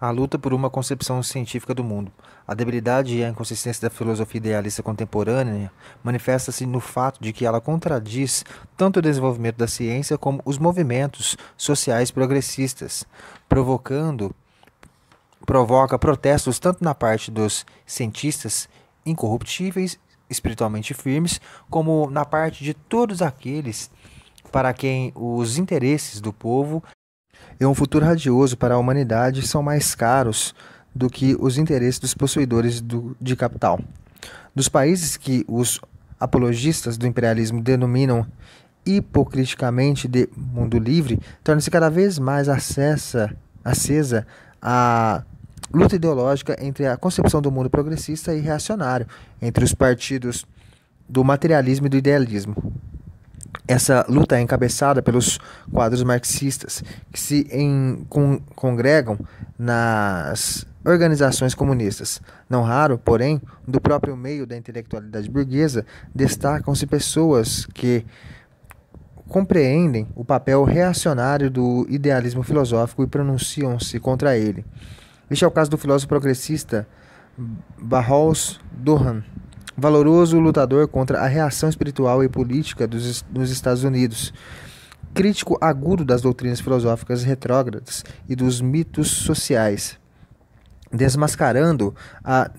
A luta por uma concepção científica do mundo. A debilidade e a inconsistência da filosofia idealista contemporânea manifesta-se no fato de que ela contradiz tanto o desenvolvimento da ciência como os movimentos sociais progressistas, provocando provoca protestos tanto na parte dos cientistas incorruptíveis, espiritualmente firmes, como na parte de todos aqueles para quem os interesses do povo e um futuro radioso para a humanidade são mais caros do que os interesses dos possuidores de capital. Dos países que os apologistas do imperialismo denominam hipocriticamente de mundo livre, torna-se cada vez mais acesa a luta ideológica entre a concepção do mundo progressista e reacionário, entre os partidos do materialismo e do idealismo. Essa luta é encabeçada pelos quadros marxistas, que congregam nas organizações comunistas. Não raro, porém, do próprio meio da intelectualidade burguesa, destacam-se pessoas que compreendem o papel reacionário do idealismo filosófico e pronunciam-se contra ele. Este é o caso do filósofo progressista Barros Dohan, valoroso lutador contra a reação espiritual e política dos Estados Unidos, crítico agudo das doutrinas filosóficas retrógradas e dos mitos sociais, desmascarando a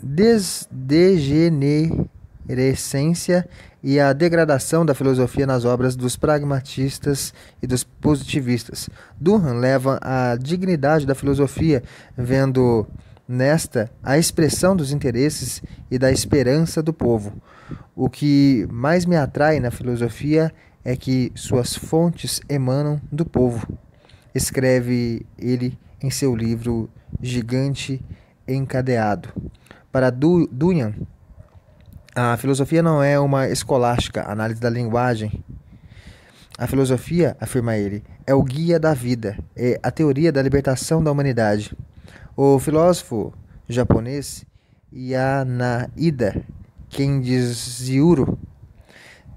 degenerescência e a degradação da filosofia nas obras dos pragmatistas e dos positivistas. Durham leva a dignidade da filosofia, vendo nesta a expressão dos interesses e da esperança do povo. O que mais me atrai na filosofia é que suas fontes emanam do povo, escreve ele em seu livro Gigante Encadeado. Para Dunham, a filosofia não é uma escolástica análise da linguagem. A filosofia, afirma ele, é o guia da vida, é a teoria da libertação da humanidade. O filósofo japonês Yanahida Kenjiuro,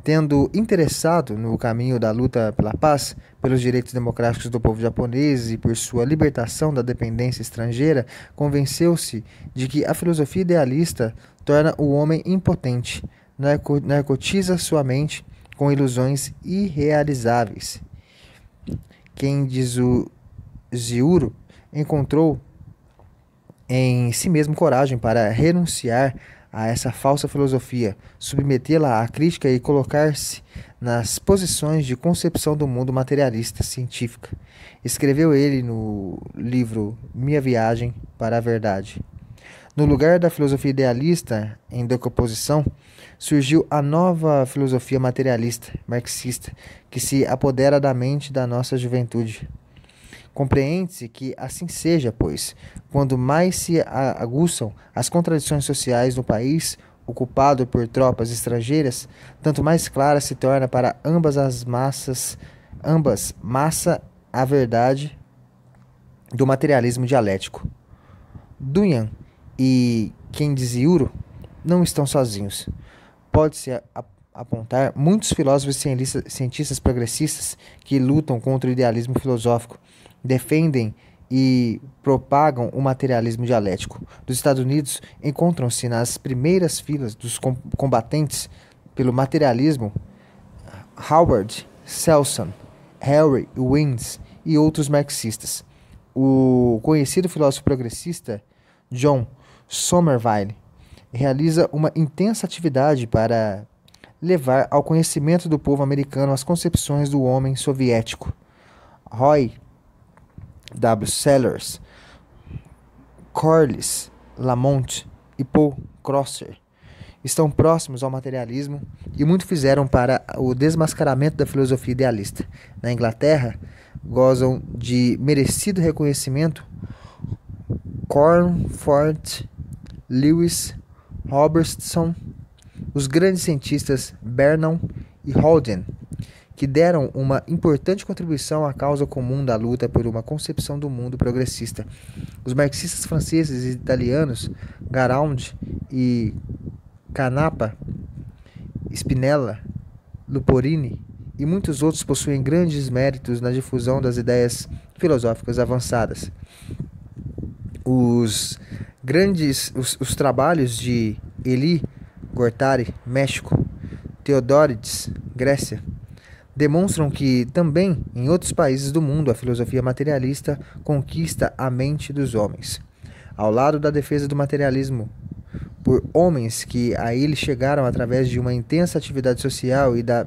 tendo interessado no caminho da luta pela paz, pelos direitos democráticos do povo japonês e por sua libertação da dependência estrangeira, convenceu-se de que a filosofia idealista torna o homem impotente, narcotiza sua mente com ilusões irrealizáveis. Kenjiuro encontrou em si mesmo coragem para renunciar a essa falsa filosofia, submetê-la à crítica e colocar-se nas posições de concepção do mundo materialista científica. Escreveu ele no livro Minha Viagem para a Verdade. No lugar da filosofia idealista, em decomposição, surgiu a nova filosofia materialista, marxista, que se apodera da mente da nossa juventude. Compreende-se que assim seja, pois, quando mais se aguçam as contradições sociais no país, ocupado por tropas estrangeiras, tanto mais clara se torna para ambas massa a verdade do materialismo dialético. Dunham e Kenjiuro não estão sozinhos. Pode-se apontar muitos filósofos e cientistas progressistas que lutam contra o idealismo filosófico, defendem e propagam o materialismo dialético. Dos Estados Unidos encontram-se nas primeiras filas dos combatentes pelo materialismo Howard Selson, Harry Wins e outros marxistas. O conhecido filósofo progressista John Somerville realiza uma intensa atividade para levar ao conhecimento do povo americano as concepções do homem soviético. Roy W. Sellers, Corliss Lamont e Paul Crosser estão próximos ao materialismo e muito fizeram para o desmascaramento da filosofia idealista. Na Inglaterra, gozam de merecido reconhecimento Cornforth, Lewis, Robertson, os grandes cientistas Bernoulli e Holden, que deram uma importante contribuição à causa comum da luta por uma concepção do mundo progressista. Os marxistas franceses e italianos Garaud e Canapa, Spinella, Luporini e muitos outros possuem grandes méritos na difusão das ideias filosóficas avançadas. Os trabalhos de Elie Guattari, México, Theodoridis, Grécia, demonstram que também em outros países do mundo a filosofia materialista conquista a mente dos homens. Ao lado da defesa do materialismo por homens que a ele chegaram através de uma intensa atividade social e da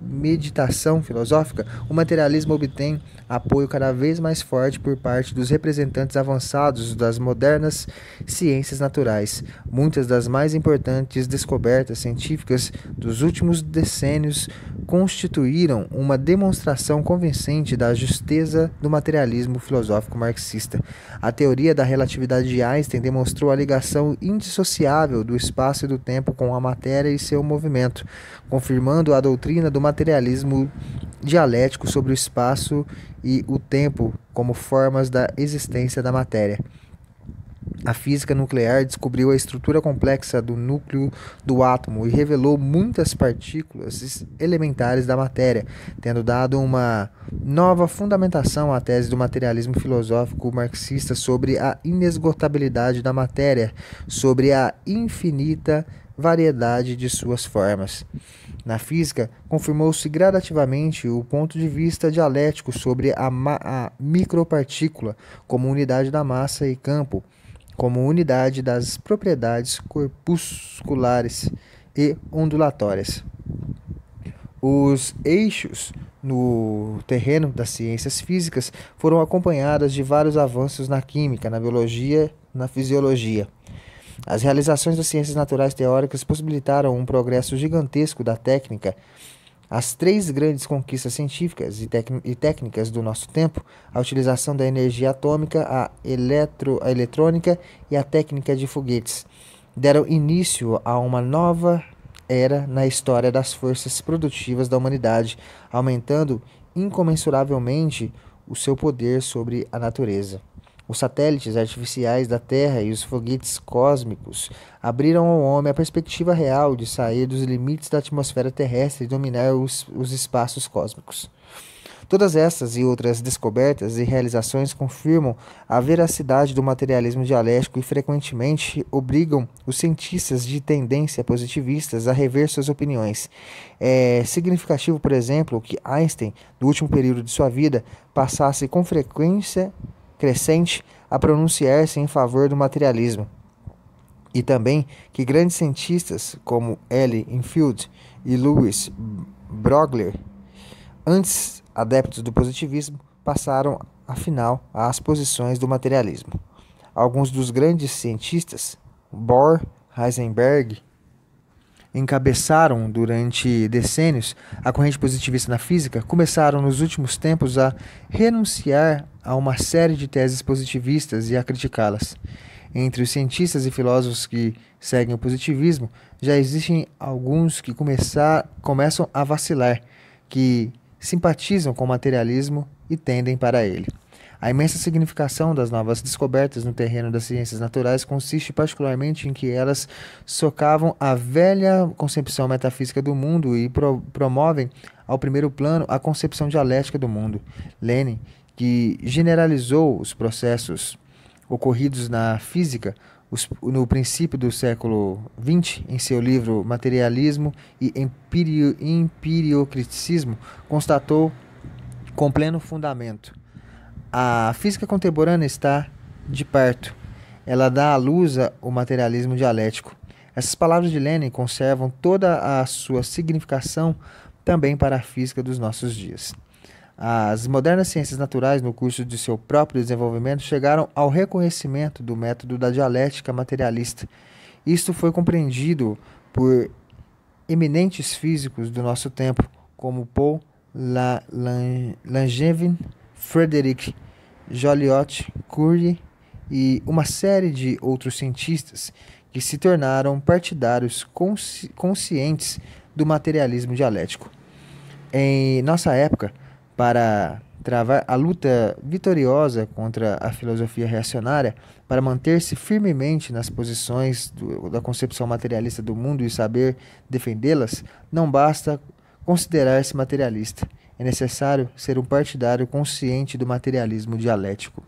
meditação filosófica, o materialismo obtém apoio cada vez mais forte por parte dos representantes avançados das modernas ciências naturais. Muitas das mais importantes descobertas científicas dos últimos decênios constituíram uma demonstração convincente da justeza do materialismo filosófico marxista. A teoria da relatividade de Einstein demonstrou a ligação indissociável do espaço e do tempo com a matéria e seu movimento, confirmando a doutrina do materialismo dialético sobre o espaço e o tempo como formas da existência da matéria. A física nuclear descobriu a estrutura complexa do núcleo do átomo e revelou muitas partículas elementares da matéria, tendo dado uma nova fundamentação à tese do materialismo filosófico marxista sobre a inesgotabilidade da matéria, sobre a infinita variedade de suas formas. Na física, confirmou-se gradativamente o ponto de vista dialético sobre a micropartícula como unidade da massa e campo, como unidade das propriedades corpusculares e ondulatórias. Os eixos no terreno das ciências físicas foram acompanhadas de vários avanços na química, na biologia, na fisiologia. As realizações das ciências naturais teóricas possibilitaram um progresso gigantesco da técnica. As três grandes conquistas científicas e técnicas do nosso tempo, a utilização da energia atômica, a eletrônica e a técnica de foguetes, deram início a uma nova era na história das forças produtivas da humanidade, aumentando incomensuravelmente o seu poder sobre a natureza. Os satélites artificiais da Terra e os foguetes cósmicos abriram ao homem a perspectiva real de sair dos limites da atmosfera terrestre e dominar os espaços cósmicos. Todas essas e outras descobertas e realizações confirmam a veracidade do materialismo dialético e frequentemente obrigam os cientistas de tendência positivistas a rever suas opiniões. É significativo, por exemplo, que Einstein, no último período de sua vida, passasse com frequência crescente a pronunciar-se em favor do materialismo. E também que grandes cientistas como L. Enfield e Louis Broglie, antes adeptos do positivismo, passaram, afinal, às posições do materialismo. Alguns dos grandes cientistas, Bohr, Heisenberg, encabeçaram durante decênios a corrente positivista na física, começaram nos últimos tempos a renunciar a uma série de teses positivistas e a criticá-las. Entre os cientistas e filósofos que seguem o positivismo, já existem alguns que começam a vacilar, que simpatizam com o materialismo e tendem para ele. A imensa significação das novas descobertas no terreno das ciências naturais consiste particularmente em que elas socavam a velha concepção metafísica do mundo e promovem ao primeiro plano a concepção dialética do mundo. Lenin, que generalizou os processos ocorridos na física no princípio do século XX, em seu livro Materialismo e Empiriocriticismo, constatou com pleno fundamento: a física contemporânea está de parto. Ela dá à luz o materialismo dialético. Essas palavras de Lenin conservam toda a sua significação também para a física dos nossos dias. As modernas ciências naturais, no curso de seu próprio desenvolvimento, chegaram ao reconhecimento do método da dialética materialista. Isto foi compreendido por eminentes físicos do nosso tempo, como Paul Langevin, Frederick Joliot Curie e uma série de outros cientistas que se tornaram partidários conscientes do materialismo dialético. Em nossa época, para travar a luta vitoriosa contra a filosofia reacionária, para manter-se firmemente nas posições da concepção materialista do mundo e saber defendê-las, não basta considerar-se materialista. É necessário ser um partidário consciente do materialismo dialético.